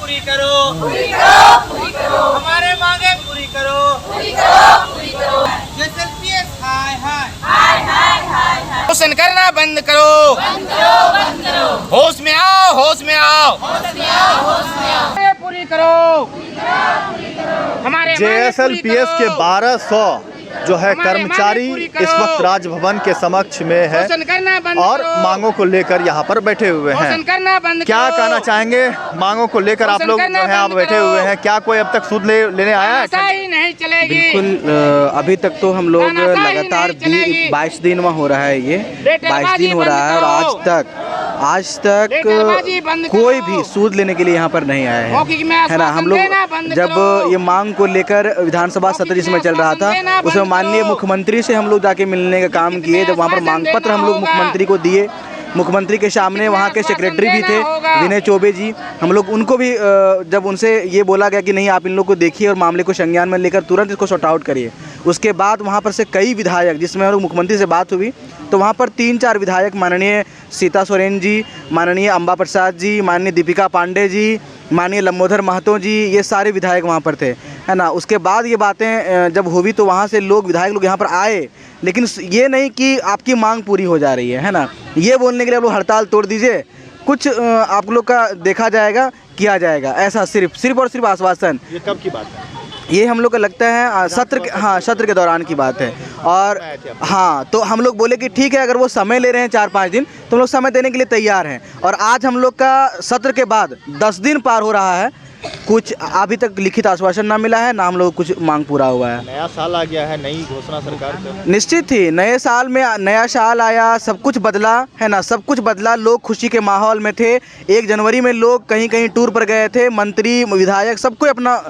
पूरी करो, हमारे मांगे पूरी करो, JSLPS हाय हाय, शोषण करना बंद करो, होश में आओ, होश में आओ, पूरी करो, हमारे JSLPS के 1200 जो है कर्मचारी इस वक्त राजभवन के समक्ष में है और मांगों को लेकर यहाँ पर बैठे हुए हैं। क्या कहना चाहेंगे मांगों को लेकर? आप लोग जो है यहाँ बैठे हुए हैं, क्या कोई अब तक सूद लेने आया है? नहीं चलेगी। बिल्कुल, अभी तक तो हम लोग लगातार 22 दिन में हो रहा है, ये 22 दिन हो रहा है और आज तक कोई भी सूद लेने के लिए यहाँ पर नहीं आया है ना। हम लोग जब ये मांग को लेकर विधानसभा सत्र जिसमें चल रहा था उसमें माननीय मुख्यमंत्री से हम लोग जाके मिलने का काम किए। जब वहाँ पर मांग पत्र हम लोग मुख्यमंत्री को दिए, मुख्यमंत्री के सामने वहाँ के सेक्रेटरी भी थे विनय चौबे जी, हम लोग उनको भी जब उनसे ये बोला गया कि नहीं आप इन लोग को देखिए और मामले को संज्ञान में लेकर तुरंत इसको सॉर्ट आउट करिए। उसके बाद वहाँ पर से कई विधायक, जिसमें हम लोग मुख्यमंत्री से बात हुई तो वहाँ पर 3-4 विधायक, माननीय सीता सोरेन जी, माननीय अम्बा प्रसाद जी, माननीय दीपिका पांडे जी, माननीय लंबोधर महतो जी, ये सारे विधायक वहाँ पर थे, है ना। उसके बाद ये बातें जब हुई तो वहाँ से विधायक लोग यहाँ पर आए, लेकिन ये नहीं कि आपकी मांग पूरी हो जा रही है ना। ये बोलने के लिए आप लोग हड़ताल तोड़ दीजिए, कुछ आप लोग का देखा जाएगा, किया जाएगा, ऐसा सिर्फ और सिर्फ आश्वासन। ये कब की बात है? ये हम लोग को लगता है सत्र के दौरान की बात है। और हाँ, तो हम लोग बोले कि ठीक है, अगर वो समय ले रहे हैं 4-5 दिन तो हम लोग समय देने के लिए तैयार हैं। और आज हम लोग का सत्र के बाद 10 दिन पार हो रहा है, कुछ अभी तक लिखित आश्वासन ना मिला है, ना हम लोग कुछ मांग पूरा हुआ है। नया साल आ गया है, नई घोषणा सरकार की निश्चित थी, नए साल में नया साल आया, सब कुछ बदला है ना, सब कुछ बदला। लोग खुशी के माहौल में थे। 1 जनवरी में लोग कहीं कहीं टूर पर गए थे, मंत्री विधायक सबको अपना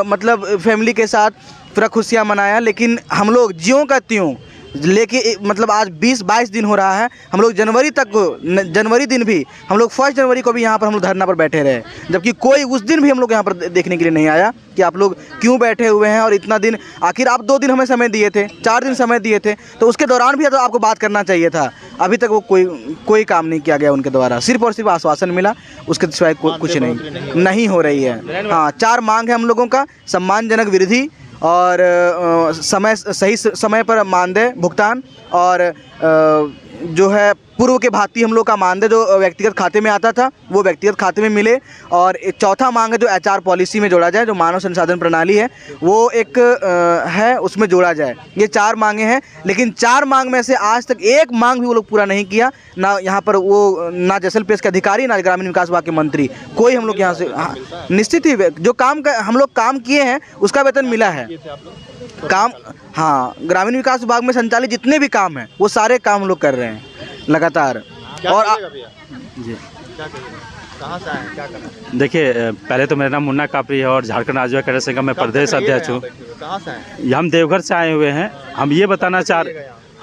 मतलब फैमिली के साथ पूरा खुशियाँ मनाया। लेकिन हम लोग ज्यों का त्यों लेके मतलब आज 20-22 दिन हो रहा है, हम लोग जनवरी दिन भी हम लोग 1 जनवरी को भी यहाँ पर हम लोग धरना पर बैठे रहे, जबकि कोई उस दिन भी हम लोग यहाँ पर देखने के लिए नहीं आया कि आप लोग क्यों बैठे हुए हैं। और इतना दिन, आखिर आप 2 दिन हमें समय दिए थे, 4 दिन समय दिए थे, तो उसके दौरान भी तो आपको बात करना चाहिए था। अभी तक वो कोई काम नहीं किया गया उनके द्वारा, सिर्फ और सिर्फ आश्वासन मिला, उसके सिवाय कुछ नहीं हो रही है। हाँ, 4 मांग है हम लोगों का: सम्मानजनक वृद्धि और सही समय पर मानदेय भुगतान, और जो है पूर्व के भांति हम लोग का मानदेय जो व्यक्तिगत खाते में आता था वो व्यक्तिगत खाते में मिले। और चौथा मांग है जो HR पॉलिसी में जोड़ा जाए, जो मानव संसाधन प्रणाली है वो एक है, उसमें जोड़ा जाए। ये 4 मांगे हैं, लेकिन 4 मांग में से आज तक एक मांग भी वो लोग पूरा नहीं किया। ना यहाँ पर वो, ना JSLPS के अधिकारी, ना ग्रामीण विकास विभाग के मंत्री, कोई हम लोग यहाँ से निश्चित ही जो हम लोग काम किए हैं उसका वेतन मिला है। काम, हाँ, ग्रामीण विकास विभाग में संचालित जितने भी काम हैं वो सारे काम हम लोग कर रहे हैं लगातार। और जी कहाँ से आए, क्या करना? देखिए, पहले तो मेरा नाम मुन्ना कापरी है और झारखंड राज्य कैडेट संघ का मैं प्रदेश अध्यक्ष हूँ। कहाँ से आए? हम देवघर से आए हुए हैं। हम ये बताना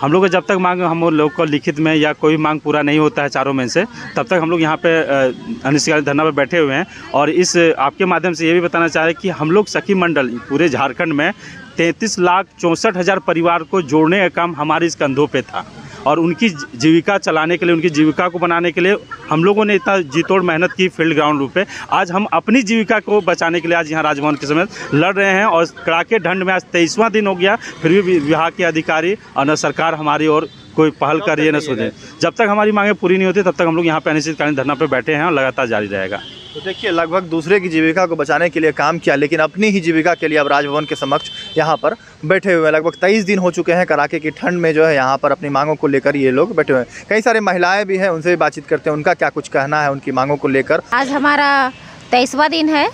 हम लोग जब तक मांग हम लोग को लिखित में या कोई मांग पूरा नहीं होता है चारों में से, तब तक हम लोग यहाँ पे अनिश्चितकालीन धरना पर बैठे हुए हैं। और इस आपके माध्यम से ये भी बताना चाह रहे हैं कि हम लोग सखी मंडल पूरे झारखंड में 33,64,000 परिवार को जोड़ने का काम हमारे इस कंधों पे था। और उनकी जीविका चलाने के लिए, उनकी जीविका को बनाने के लिए हम लोगों ने इतना जीतोड़ मेहनत की फील्ड ग्राउंड रूप पे। आज हम अपनी जीविका को बचाने के लिए आज यहाँ राजभवन के समेत लड़ रहे हैं। और कड़ाके ठंड में आज 23वां दिन हो गया, फिर भी विभाग के अधिकारी और न सरकार हमारी ओर कोई पहल कर रही है, न सोचे। जब तक हमारी मांगें पूरी नहीं होती तब तक हम लोग यहाँ पे अनिश्चितकालीन धरना पे बैठे हैं और लगातार जारी रहेगा। तो देखिए, लगभग दूसरे की जीविका को बचाने के लिए काम किया, लेकिन अपनी ही जीविका के लिए अब राजभवन के समक्ष यहाँ पर बैठे हुए हैं। लगभग 23 दिन हो चुके हैं कड़ाके की ठंड में जो है यहाँ पर अपनी मांगों को लेकर ये लोग बैठे हुए हैं। कई सारे महिलाएं भी हैं, उनसे भी बातचीत करते हैं, उनका क्या कुछ कहना है उनकी मांगों को लेकर। आज हमारा 23वां दिन है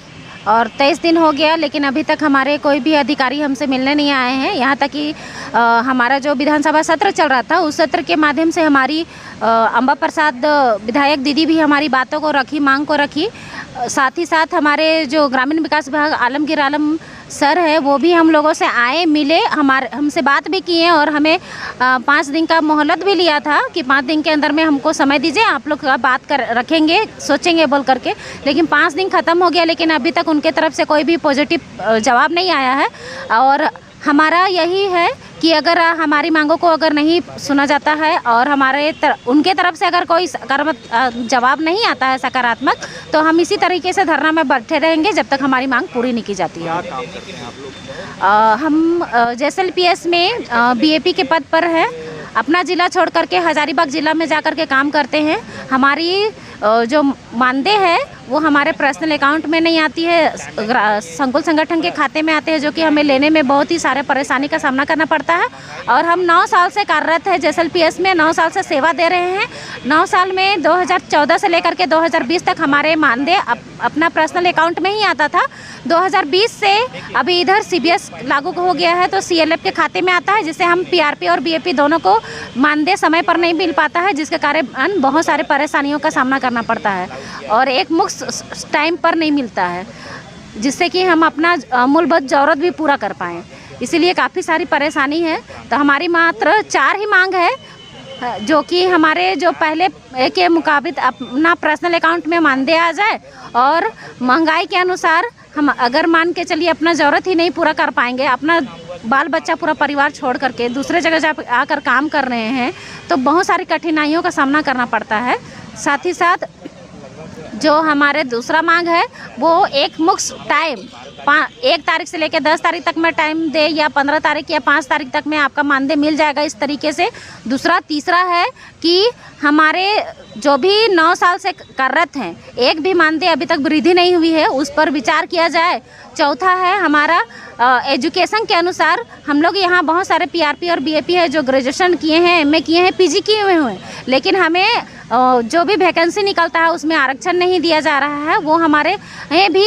और 23 दिन हो गया, लेकिन अभी तक हमारे कोई भी अधिकारी हमसे मिलने नहीं आए हैं। यहाँ तक कि हमारा जो विधानसभा सत्र चल रहा था उस सत्र के माध्यम से हमारी अम्बा प्रसाद विधायक दीदी भी हमारी बातों को रखी, मांग को रखी। साथ ही साथ हमारे जो ग्रामीण विकास विभाग आलमगीर आलम सर है वो भी हम लोगों से आए, मिले, हमसे बात भी किए और हमें 5 दिन का मोहलत भी लिया था कि 5 दिन के अंदर में हमको समय दीजिए, आप लोग बात रखेंगे, सोचेंगे बोल करके। लेकिन 5 दिन ख़त्म हो गया, लेकिन अभी तक उनके तरफ से कोई भी पॉजिटिव जवाब नहीं आया है। और हमारा यही है कि अगर हमारी मांगों को अगर नहीं सुना जाता है और उनके तरफ से अगर कोई जवाब नहीं आता है सकारात्मक, तो हम इसी तरीके से धरना में बैठे रहेंगे जब तक हमारी मांग पूरी नहीं की जाती है। क्या काम करते हैं आप लोग? हम JSLPS में BAP के पद पर हैं। अपना ज़िला छोड़ करके हजारीबाग ज़िला में जा कर के काम करते हैं। हमारी जो मानदेय है वो हमारे पर्सनल अकाउंट में नहीं आती है, संकुल संगठन के खाते में आते हैं, जो कि हमें लेने में बहुत ही सारे परेशानी का सामना करना पड़ता है। और हम 9 साल से कार्यरत है JSLPS में, 9 साल से सेवा दे रहे हैं। 9 साल में 2014 से लेकर के 2020 तक हमारे मानदेय अपना पर्सनल अकाउंट में ही आता था। 2020 से अभी इधर CBS लागू हो गया है, तो CLF के खाते में आता है, जिससे हम PRP और BAP दोनों को मानदेय समय पर नहीं मिल पाता है, जिसके कारण बहुत सारे परेशानियों का सामना करना पड़ता है और एक मुक्त टाइम पर नहीं मिलता है, जिससे कि हम अपना मूलभूत ज़रूरत भी पूरा कर पाएँ। इसीलिए काफ़ी सारी परेशानी है। तो हमारी मात्र 4 ही मांग है, जो कि हमारे जो पहले के मुकाबिल अपना पर्सनल अकाउंट में मानदेय आ जाए, और महंगाई के अनुसार हम अगर मान के चलिए अपना ज़रूरत ही नहीं पूरा कर पाएंगे, अपना बाल बच्चा पूरा परिवार छोड़ करके दूसरे जगह जा आकर काम कर रहे हैं, तो बहुत सारी कठिनाइयों का सामना करना पड़ता है। साथ ही साथ जो हमारे दूसरा मांग है वो एक मुक्त टाइम 1 तारीख से लेकर 10 तारीख तक में टाइम दे, या 15 तारीख या 5 तारीख तक में आपका मानदेय मिल जाएगा, इस तरीके से। तीसरा है कि हमारे जो भी 9 साल से कार्यरत हैं, एक भी मानदेय अभी तक वृद्धि नहीं हुई है, उस पर विचार किया जाए। चौथा है हमारा एजुकेशन के अनुसार हम लोग यहाँ बहुत सारे PRP और BAP है जो ग्रेजुएशन किए हैं, MA किए हैं, PG किए हुए हैं, लेकिन हमें जो भी वैकेंसी निकलता है उसमें आरक्षण नहीं दिया जा रहा है। वो हमारे भी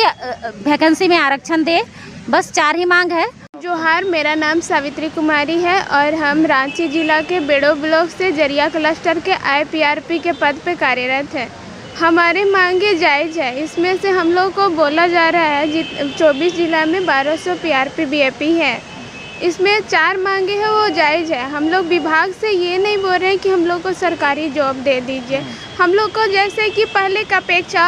वैकेंसी में आरक्षण दे। बस 4 ही मांग है। जोहार, मेरा नाम सावित्री कुमारी है और हम रांची जिला के बेड़ो ब्लॉक से जरिया क्लस्टर के IPRP के पद पे कार्यरत हैं। हमारे मांगे जायज़ है। इसमें से हम लोग को बोला जा रहा है 24 जिला में 1200 PRP BAP है, इसमें 4 मांगे हैं वो जायज़ है। हम लोग विभाग से ये नहीं बोल रहे हैं कि हम लोग को सरकारी जॉब दे दीजिए। हम लोग को जैसे कि पहले की अपेक्षा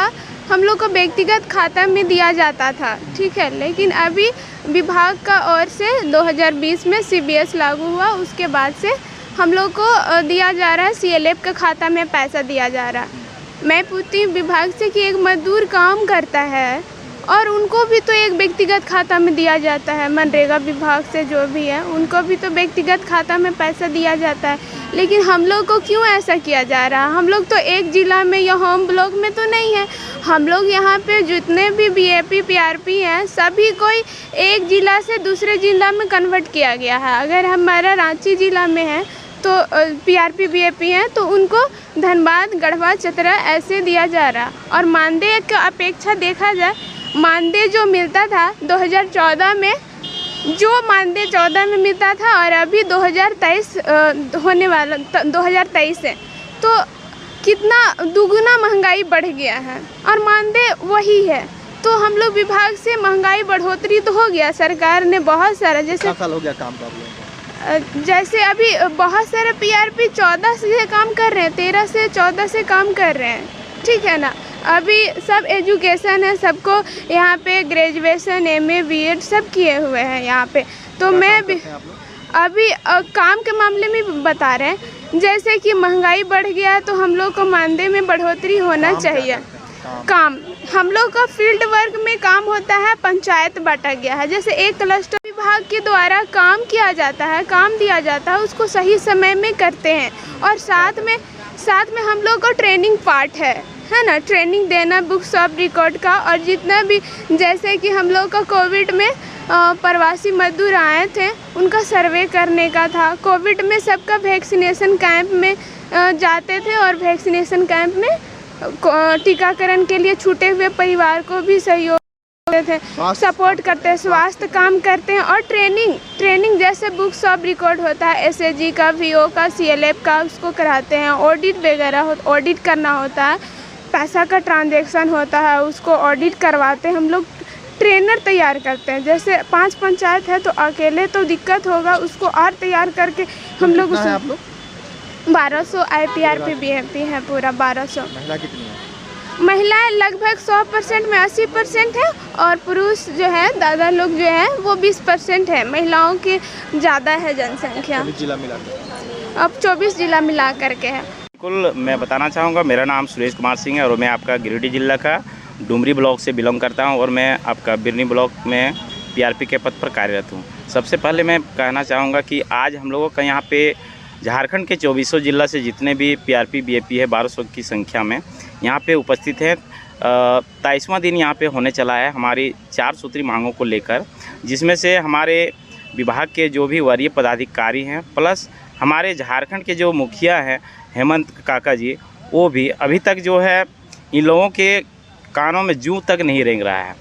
हम लोग को व्यक्तिगत खाता में दिया जाता था, ठीक है, लेकिन अभी विभाग का ओर से 2020 में CBS लागू हुआ, उसके बाद से हम लोग को दिया जा रहा है CLF का खाता में पैसा दिया जा रहा है। मैं पूछती हूँ विभाग से कि एक मजदूर काम करता है और उनको भी तो एक व्यक्तिगत खाता में दिया जाता है, मनरेगा विभाग से जो भी है उनको भी तो व्यक्तिगत खाता में पैसा दिया जाता है, लेकिन हम लोग को क्यों ऐसा किया जा रहा है? हम लोग तो एक ज़िला में या होम ब्लॉक में तो नहीं है। हम लोग यहाँ पे जितने भी BAP PRP हैं सभी कोई एक ज़िला से दूसरे ज़िला में कन्वर्ट किया गया है। अगर हमारा रांची ज़िला में है तो PRP BAP हैं तो उनको धनबाद, गढ़वा, चतरा ऐसे दिया जा रहा। और मानदेय की अपेक्षा देखा जाए, मानदेय जो मिलता था 2014 में, जो मानदेय 14 में मिलता था और अभी 2023 होने वाला 2023 है, तो कितना दुगुना महंगाई बढ़ गया है और मानदेय वही है। तो हम लोग विभाग से महंगाई बढ़ोतरी तो हो गया, सरकार ने बहुत सारा, जैसे साल हो गया काम कर रहे हैं, जैसे अभी बहुत सारे PRP 14 से काम कर रहे हैं, 13 से 14 से काम कर रहे हैं, ठीक है ना। अभी सब एजुकेशन है, सबको यहाँ पे ग्रेजुएशन MA BEd सब किए हुए हैं यहाँ पे। तो मैं भी अभी काम के मामले में बता रहे हैं, जैसे कि महंगाई बढ़ गया है तो हम लोग को मानदेय में बढ़ोतरी होना चाहिए। काम हम लोग का फील्ड वर्क में काम होता है, पंचायत बांटा गया है, जैसे एक क्लस्टर विभाग के द्वारा काम किया जाता है, काम दिया जाता है, उसको सही समय में करते हैं। और साथ में हम लोग को ट्रेनिंग पार्ट है ना, ट्रेनिंग देना बुक्स ऑफ रिकॉर्ड का। और जितना भी, जैसे कि हम लोग का कोविड में प्रवासी मजदूर आए थे, उनका सर्वे करने का था। कोविड में सबका वैक्सीनेशन कैंप में जाते थे और वैक्सीनेशन कैंप में टीकाकरण के लिए छूटे हुए परिवार को भी सहयोग थे, सपोर्ट करते हैं, स्वास्थ्य काम करते हैं। और ट्रेनिंग जैसे बुक्स ऑफ रिकॉर्ड होता है, SAG का, VO का, CLF का, उसको कराते हैं। ऑडिट वगैरह ऑडिट करना होता है, पैसा का ट्रांजैक्शन होता है, उसको ऑडिट करवाते हैं। हम लोग ट्रेनर तैयार करते हैं, जैसे 5 पंचायत है तो अकेले तो दिक्कत होगा, उसको और तैयार करके हम लोग 1200 IPRP BAP है, पूरा 1200। महिला कितनी है? महिलाएं लगभग 100% में 80% है और पुरुष जो है दादा लोग जो है वो 20% है। महिलाओं की ज़्यादा है जनसंख्या। जिला मिलाकर अब 24 जिला मिला करके है। बिल्कुल, मैं बताना चाहूँगा, मेरा नाम सुरेश कुमार सिंह है और मैं आपका गिरिडीह जिला का डुमरी ब्लॉक से बिलोंग करता हूँ और मैं आपका बिरनी ब्लॉक में पीआरपी के पद पर कार्यरत हूँ। सबसे पहले मैं कहना चाहूँगा कि आज हम लोगों का यहाँ पे झारखंड के 24 जिला से जितने भी पीआरपी बीएपी है 1200 की संख्या में यहाँ पे उपस्थित हैं। 23वां दिन यहाँ पे होने चला है हमारी 4 सूत्री मांगों को लेकर, जिसमें से हमारे विभाग के जो भी वरीय पदाधिकारी हैं प्लस हमारे झारखंड के जो मुखिया हैं हेमंत काका जी, वो भी अभी तक जो है इन लोगों के कानों में जूं तक नहीं रेंग रहा है।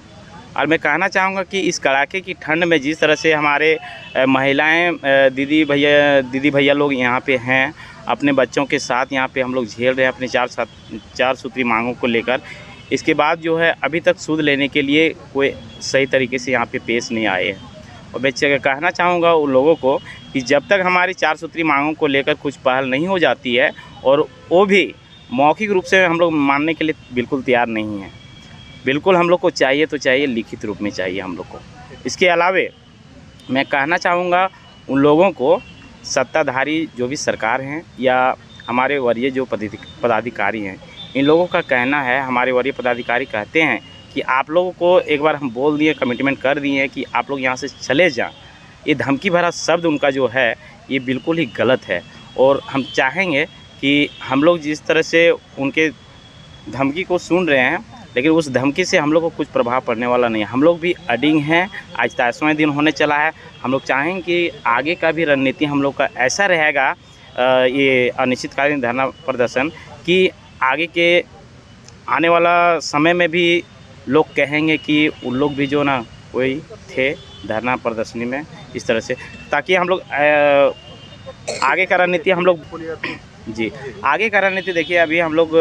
और मैं कहना चाहूँगा कि इस कड़ाके की ठंड में जिस तरह से हमारे महिलाएं दीदी भैया लोग यहाँ पे हैं अपने बच्चों के साथ यहाँ पे हम लोग झेल रहे हैं अपने 4 सूत्री मांगों को लेकर, इसके बाद जो है अभी तक सूद लेने के लिए कोई सही तरीके से यहाँ पे पेश नहीं आए हैं। और मैं कहना चाहूँगा उन लोगों को कि जब तक हमारी 4 सूत्री मांगों को लेकर कुछ पहल नहीं हो जाती है और वो भी मौखिक रूप से हम लोग मानने के लिए बिल्कुल तैयार नहीं हैं। बिल्कुल हम लोग को चाहिए तो चाहिए, लिखित रूप में चाहिए हम लोग को। इसके अलावे मैं कहना चाहूँगा उन लोगों को, सत्ताधारी जो भी सरकार हैं या हमारे वरीय जो पदाधिकारी हैं, इन लोगों का कहना है, हमारे वरीय पदाधिकारी कहते हैं कि आप लोगों को एक बार हम बोल दिए, कमिटमेंट कर दिए हैं कि आप लोग यहाँ से चले जाएं। ये धमकी भरा शब्द उनका जो है ये बिल्कुल ही गलत है और हम चाहेंगे कि हम लोग जिस तरह से उनके धमकी को सुन रहे हैं, लेकिन उस धमकी से हम लोग को कुछ प्रभाव पड़ने वाला नहीं है। हम लोग भी अडिंग हैं। आज 23वां दिन होने चला है। हम लोग चाहेंगे कि आगे का भी रणनीति हम लोग का ऐसा रहेगा, ये अनिश्चितकालीन धरना प्रदर्शन, कि आगे के आने वाला समय में भी लोग कहेंगे कि उन लोग भी जो ना कोई थे धरना प्रदर्शनी में, इस तरह से, ताकि हम लोग आगे का रणनीति हम लोग जी आगे का रणनीति देखिए, अभी हम लोग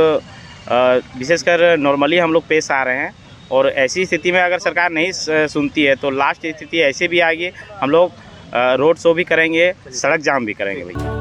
विशेषकर नॉर्मली हम लोग पेश आ रहे हैं और ऐसी स्थिति में अगर सरकार नहीं सुनती है तो लास्ट स्थिति ऐसे भी आएगी, हम लोग रोड शो भी करेंगे, सड़क जाम भी करेंगे भैया।